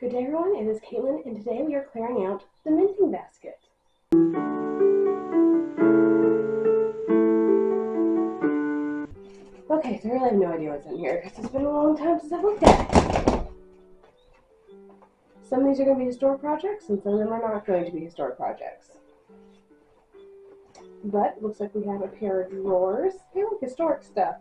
Good day everyone, it is Caitlin and today we are clearing out the mending basket. Okay, so I really have no idea what's in here because it's been a long time since I've looked at it. Some of these are going to be historic projects and some of them are not going to be historic projects. But it looks like we have a pair of drawers. Hey look, historic stuff.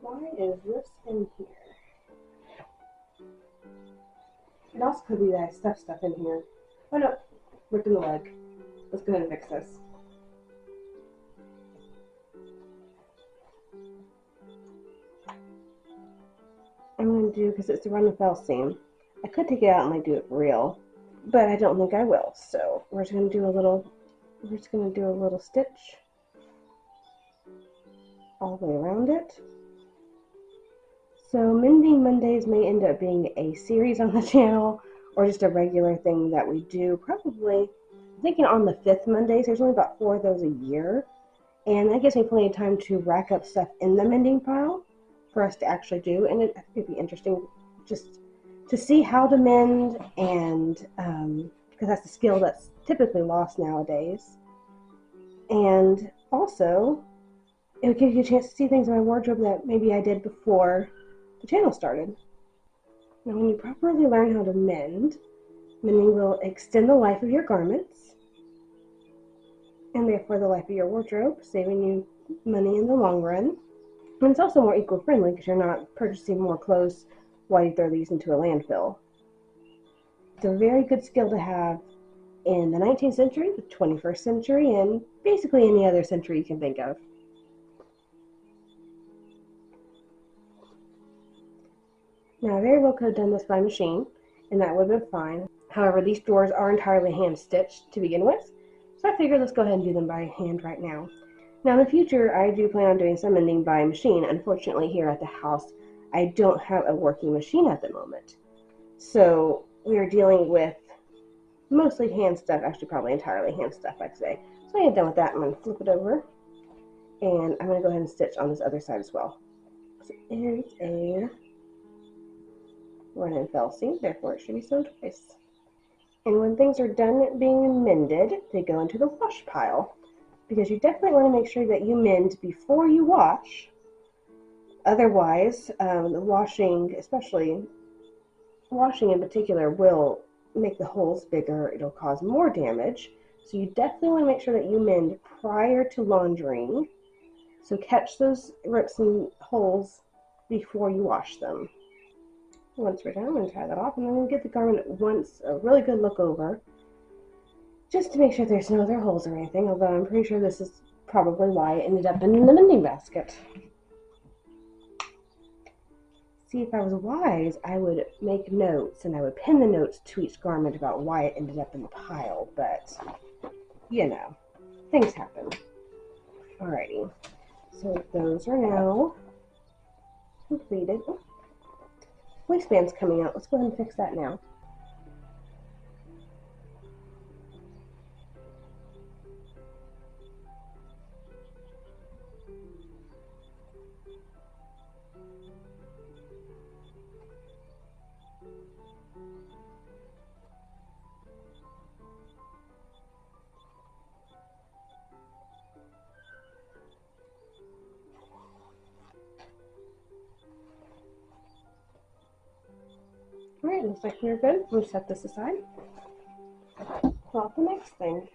Why is this in here? It also could be that I stuffed stuff in here. Oh no, ripping the leg. Let's go ahead and fix this. I'm going to do, because it's the run and fell seam, I could take it out and like do it for real, but I don't think I will. So we're just going to do a little stitch all the way around it. So Mending Mondays may end up being a series on the channel or just a regular thing that we do. Probably, I'm thinking on the 5th Mondays. There's only about 4 of those a year. And that gives me plenty of time to rack up stuff in the mending pile for us to actually do. And it could be interesting just to see how to mend, and because that's a skill that's typically lost nowadays. And also, it would give you a chance to see things in my wardrobe that maybe I did before the channel started. Now, when you properly learn how to mend, mending will extend the life of your garments and therefore the life of your wardrobe, saving you money in the long run. And it's also more eco-friendly because you're not purchasing more clothes while you throw these into a landfill. It's a very good skill to have in the 19th century, the 21st century, and basically any other century you can think of. Now, I very well could have done this by machine, and that would have been fine. However, these drawers are entirely hand-stitched to begin with, so I figured let's go ahead and do them by hand right now. Now, in the future, I do plan on doing some mending by machine. Unfortunately, here at the house, I don't have a working machine at the moment. So we are dealing with mostly hand stuff, actually probably entirely hand stuff, I'd say. So I get done with that, I'm going to flip it over, and I'm going to go ahead and stitch on this other side as well. So here's a run and fell seam, therefore it should be sewn twice. And when things are done being mended, they go into the wash pile, because you definitely want to make sure that you mend before you wash. Otherwise, the washing, especially washing in particular, will make the holes bigger. It'll cause more damage. So you definitely want to make sure that you mend prior to laundering. So catch those rips and holes before you wash them. Once we're done, I'm going to tie that off, and then we'll give the garment once a really good look over, just to make sure there's no other holes or anything, although I'm pretty sure this is probably why it ended up in the mending basket. See, if I was wise, I would make notes, and I would pin the notes to each garment about why it ended up in the pile, but, you know, things happen. Alrighty, so those are now completed. Oh, waistband's coming out. Let's go ahead and fix that now. Alright, looks like we're good. We'll set this aside. Pull out the next thing.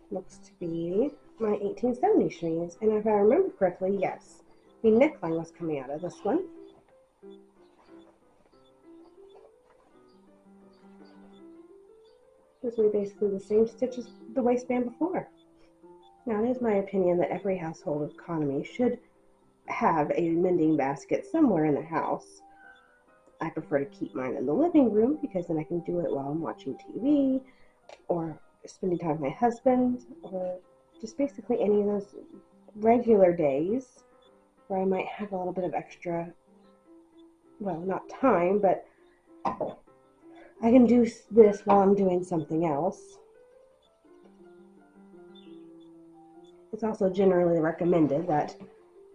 Looks to be my 1870 chemise, and if I remember correctly, yes, the neckline was coming out of this one. This will be basically the same stitch as the waistband before. Now, it is my opinion that every household economy should have a mending basket somewhere in the house. I prefer to keep mine in the living room because then I can do it while I'm watching TV or spending time with my husband, or just basically any of those regular days where I might have a little bit of extra, well, not time, but I can do this while I'm doing something else. It's also generally recommended that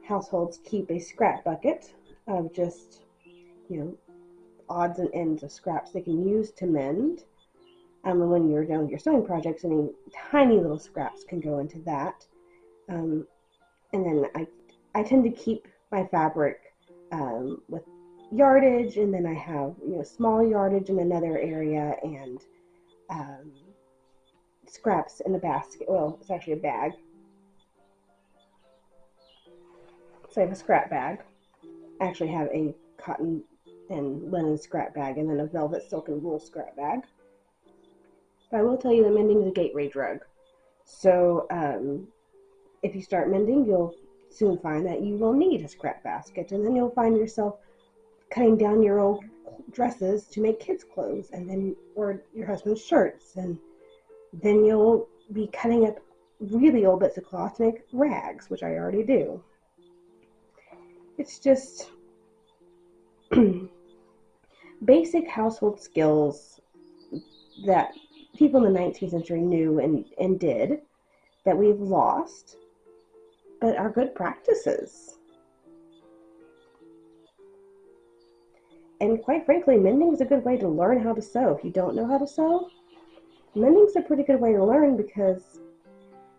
households keep a scrap bucket of just, odds and ends of scraps they can use to mend. And when you're done with your sewing projects, any tiny little scraps can go into that. And then I tend to keep my fabric with yardage, and then I have small yardage in another area, and scraps in a basket. Well, it's actually a bag. So I have a scrap bag. I actually have a cotton and linen scrap bag, and then a velvet, silk, and wool scrap bag. But I will tell you that mending is a gateway drug. So if you start mending, you'll soon find that you will need a scrap basket, and then you'll find yourself cutting down your old dresses to make kids' clothes, and then or your husband's shirts, and then you'll be cutting up really old bits of cloth to make rags, which I already do. It's just basic household skills that people in the 19th century knew and did that we've lost, but are good practices. And quite frankly, mending is a good way to learn how to sew. If you don't know how to sew, mending's a pretty good way to learn, because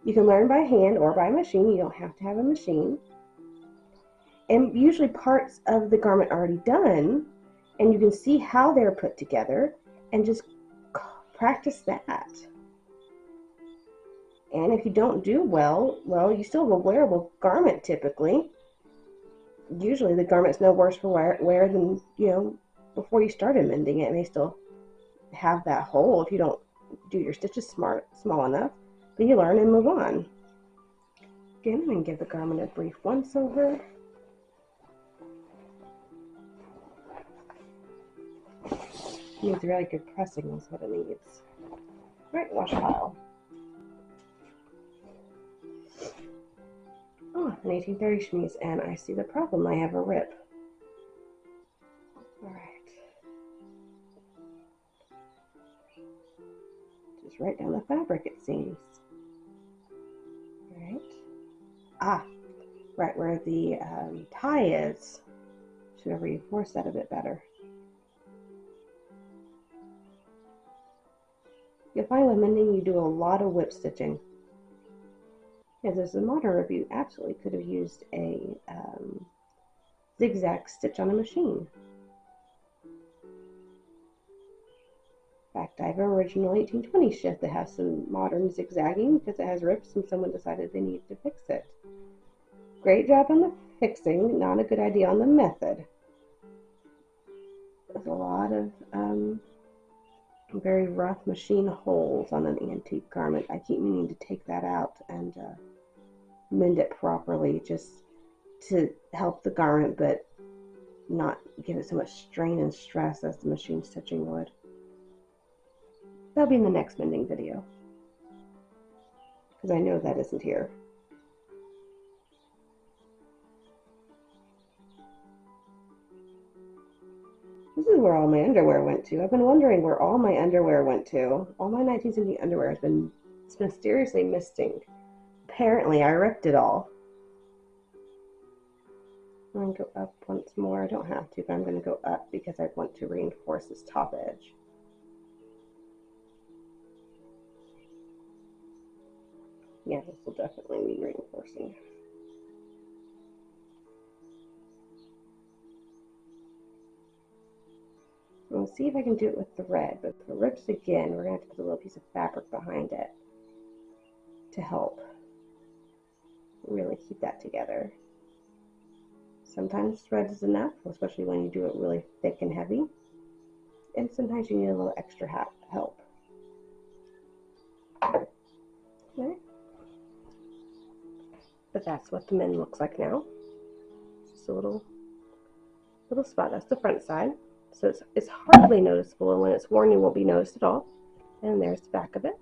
you can learn by hand or by machine. You don't have to have a machine. And usually parts of the garment are already done, and you can see how they're put together and just practice that. And if you don't do well, you still have a wearable garment typically. Usually the garment's no worse for wear than, before you started mending it. It may still have that hole if you don't do your stitches small enough, but you learn and move on. Again, I'm going to give the garment a brief once over. It needs really good pressing, is what it needs. Right, wash pile. Oh, an 1830 chemise, and I see the problem. I have a rip. Alright. Just right down the fabric, it seems. Alright. Ah, right where the tie is. Should have reinforced that a bit better. You'll find with mending you do a lot of whip stitching. As this is a modern rip, you absolutely could have used a zigzag stitch on a machine. In fact, I have an original 1820 shift that has some modern zigzagging because it has rips and someone decided they needed to fix it. Great job on the fixing, not a good idea on the method. There's a lot of very rough machine holes on an antique garment. I keep meaning to take that out and mend it properly, just to help the garment but not give it so much strain and stress as the machine stitching would. That'll be in the next mending video, because I know that isn't here. This is where all my underwear went to. I've been wondering where all my underwear went to. All my 19th century underwear has been mysteriously missing. Apparently, I ripped it all. I'm going to go up once more. I don't have to, but I'm going to go up because I want to reinforce this top edge. Yeah, this will definitely need reinforcing. We'll see if I can do it with the red, but if it rips again, we're going to have to put a little piece of fabric behind it to help really keep that together. Sometimes thread is enough, especially when you do it really thick and heavy, and sometimes you need a little extra help. Okay. But that's what the mend looks like now. Just a little spot. That's the front side. So it's hardly noticeable, and when it's worn, you won't be noticed at all. And there's the back of it.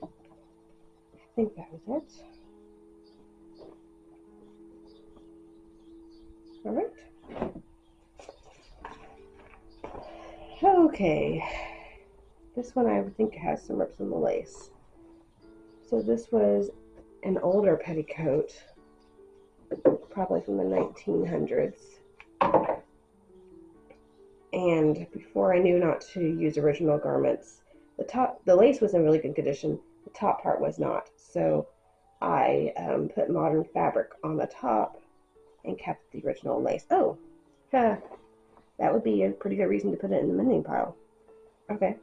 I think that was it. All right. Okay. This one I think has some rips in the lace. So this was an older petticoat, probably from the 1900s. and before I knew not to use original garments, the lace was in really good condition. The top part was not, so I put modern fabric on the top and kept the original lace. Oh, that would be a pretty good reason to put it in the mending pile. Okay.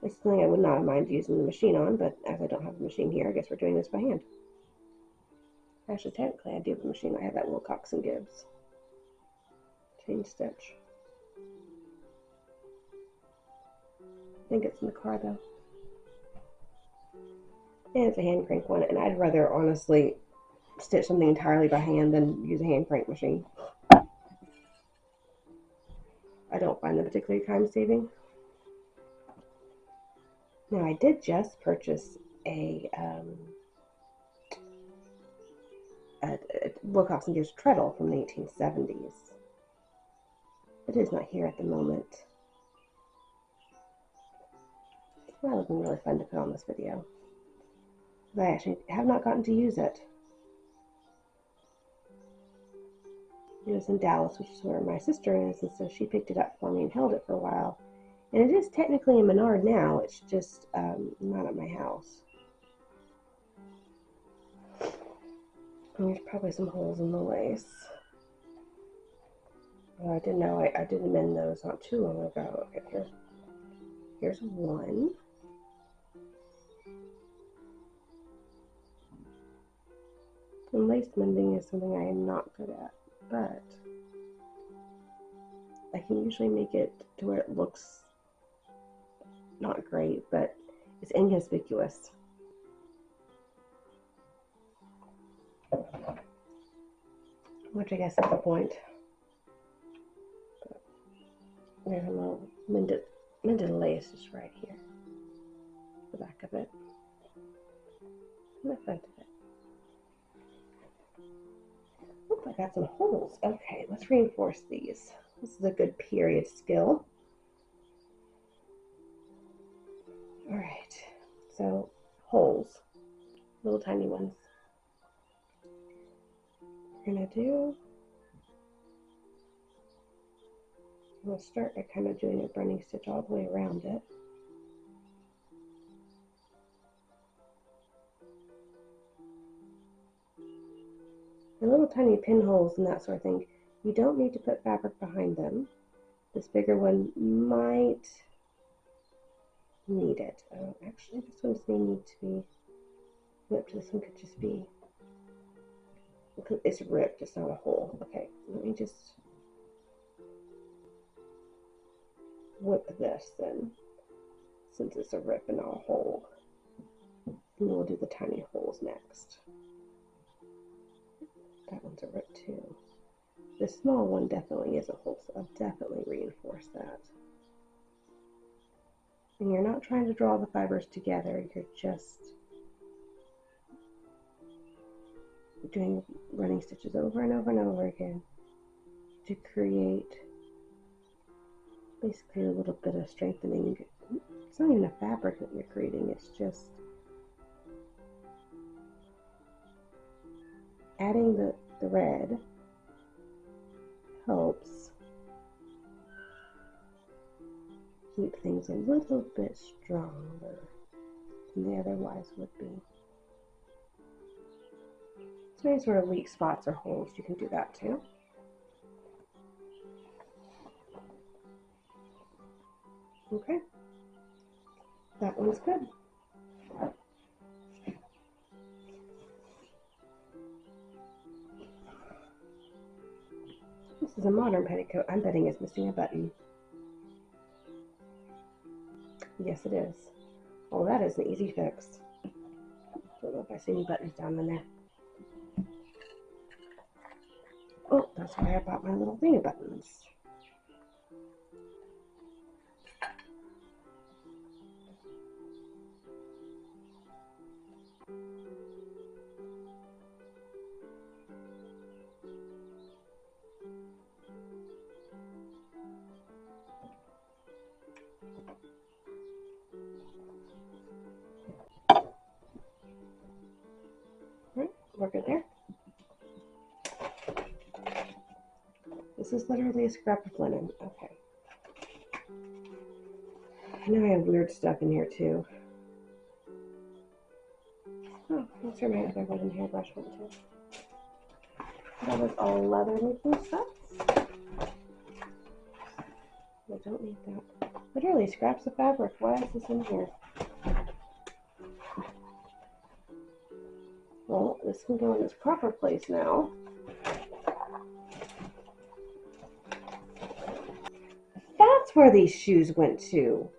This is something I would not mind using the machine on, but as I don't have a machine here, I guess we're doing this by hand. Actually, technically, I do have a machine. I have that Wilcox & Gibbs chain stitch. I think it's in the car, though. And it's a hand crank one, and I'd rather, honestly, stitch something entirely by hand than use a hand crank machine. I don't find them particularly time-saving. Now, I did just purchase a Wilcox & Gibbs treadle from the 1870s. It is not here at the moment. That would have been really fun to put on this video. But I actually have not gotten to use it. It was in Dallas, which is where my sister is, and so she picked it up for me and held it for a while. And it is technically a Menard now, it's just not at my house. And there's probably some holes in the lace. Oh, I didn't know I didn't mend those not too long ago. Okay, here's one. And lace mending is something I am not good at, but I can usually make it to where it looks not great, but it's inconspicuous. Which I guess is the point. There's a little mended lace just right here. The back of it. And the front of it. Oops, I got some holes. Okay, let's reinforce these. This is a good period skill. Alright, so holes. Little tiny ones. We're going to I'm going to start by kind of doing a running stitch all the way around it. The little tiny pinholes and that sort of thing, you don't need to put fabric behind them. This bigger one might need it. Actually, this one may need to be whipped. This one could just be, it's ripped, it's not a hole. Okay, let me just whip this then, since it's a rip and not a hole. And then we'll do the tiny holes next. That one's a rip too. The small one definitely is a hole, so I'll definitely reinforce that. And you're not trying to draw the fibers together, you're just doing running stitches over and over and over again to create basically a little bit of strengthening. It's not even a fabric that you're creating, it's just adding the red helps keep things a little bit stronger than they otherwise would be. So any sort of weak spots or holes, you can do that too. Okay, that one's good. This is a modern petticoat. I'm betting it's missing a button. Yes, it is. Oh, that is an easy fix. Don't know if I see any buttons down in there. Oh, that's why I bought my little thingy buttons. We're good there. This is literally a scrap of linen. Okay. I know I have weird stuff in here too. Oh, let's turn my other wooden hairbrush one too. That was all leather making stuff. I don't need that. Literally scraps of fabric. Why is this in here? Well, this can go in its proper place now. That's where these shoes went to.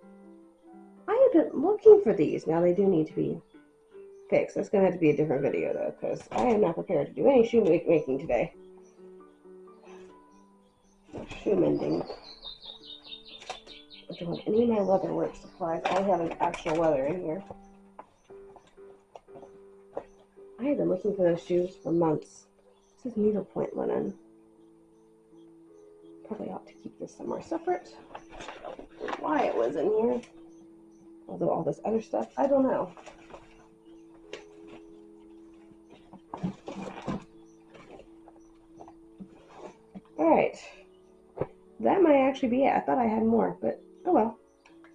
I have been looking for these. Now they do need to be fixed. That's going to have to be a different video though, because I am not prepared to do any shoe making today. Shoe mending. I don't have any of my leather work supplies. All I have is actual leather in here. I have been looking for those shoes for months. This is needlepoint linen. Probably ought to keep this somewhere separate. Why it was in here. Although all this other stuff, I don't know. Alright. That might actually be it. I thought I had more, but oh well.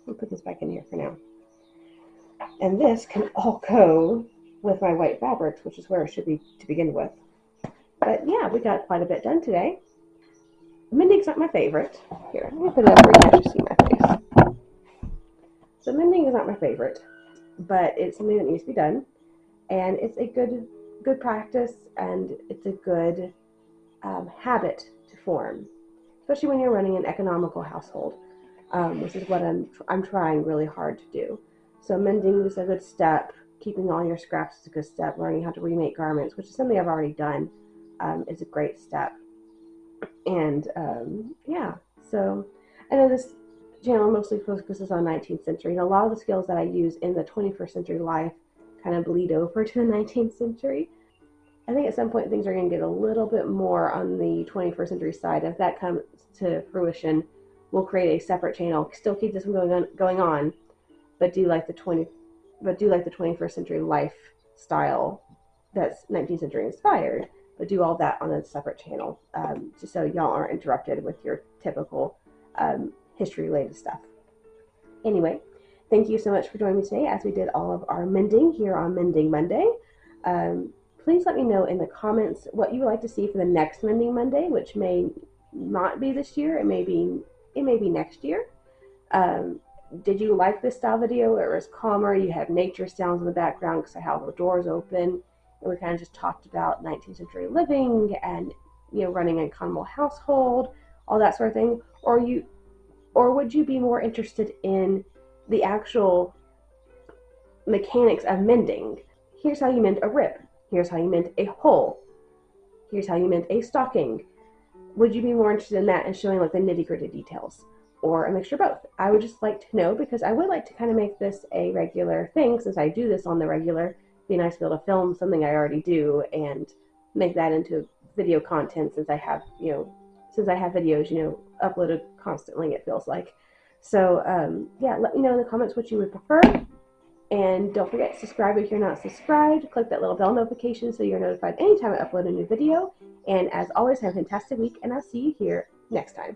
I'll put this back in here for now. And this can all go with my white fabrics, which is where it should be to begin with. But yeah, we got quite a bit done today. Mending's not my favorite. Here, let me put it up where you can actually see my face. So mending is not my favorite, but it's something that needs to be done. And it's a good practice, and it's a good habit to form, especially when you're running an economical household, which is what I'm trying really hard to do. So mending is a good step. Keeping all your scraps is a good step. Learning how to remake garments, which is something I've already done, is a great step. And yeah, so I know this channel mostly focuses on 19th century, and a lot of the skills that I use in the 21st century life kind of bleed over to the 19th century. I think at some point things are going to get a little bit more on the 21st century side. If that comes to fruition, we'll create a separate channel. Still keep this one going on, but do like the 21st century lifestyle that's 19th century inspired. But do all that on a separate channel, just so y'all aren't interrupted with your typical history-related stuff. Anyway, thank you so much for joining me today as we did all of our mending here on Mending Monday. Please let me know in the comments what you would like to see for the next Mending Monday, which may not be this year. It may be next year. Did you like this style video where it was calmer? You have nature sounds in the background because I have the doors open. And we kind of just talked about 19th century living and, you know, running an economical household, all that sort of thing. Or would you be more interested in the actual mechanics of mending? Here's how you mend a rip. Here's how you mend a hole. Here's how you mend a stocking. Would you be more interested in that and showing like the nitty-gritty details? Or a mixture of both? I would just like to know, because I would like to kind of make this a regular thing since I do this on the regular. Be nice to be able to film something I already do and make that into video content since I have videos, uploaded constantly, it feels like. So yeah, let me know in the comments what you would prefer. And don't forget to subscribe if you're not subscribed. Click that little bell notification so you're notified anytime I upload a new video. And as always, have a fantastic week, and I'll see you here next time.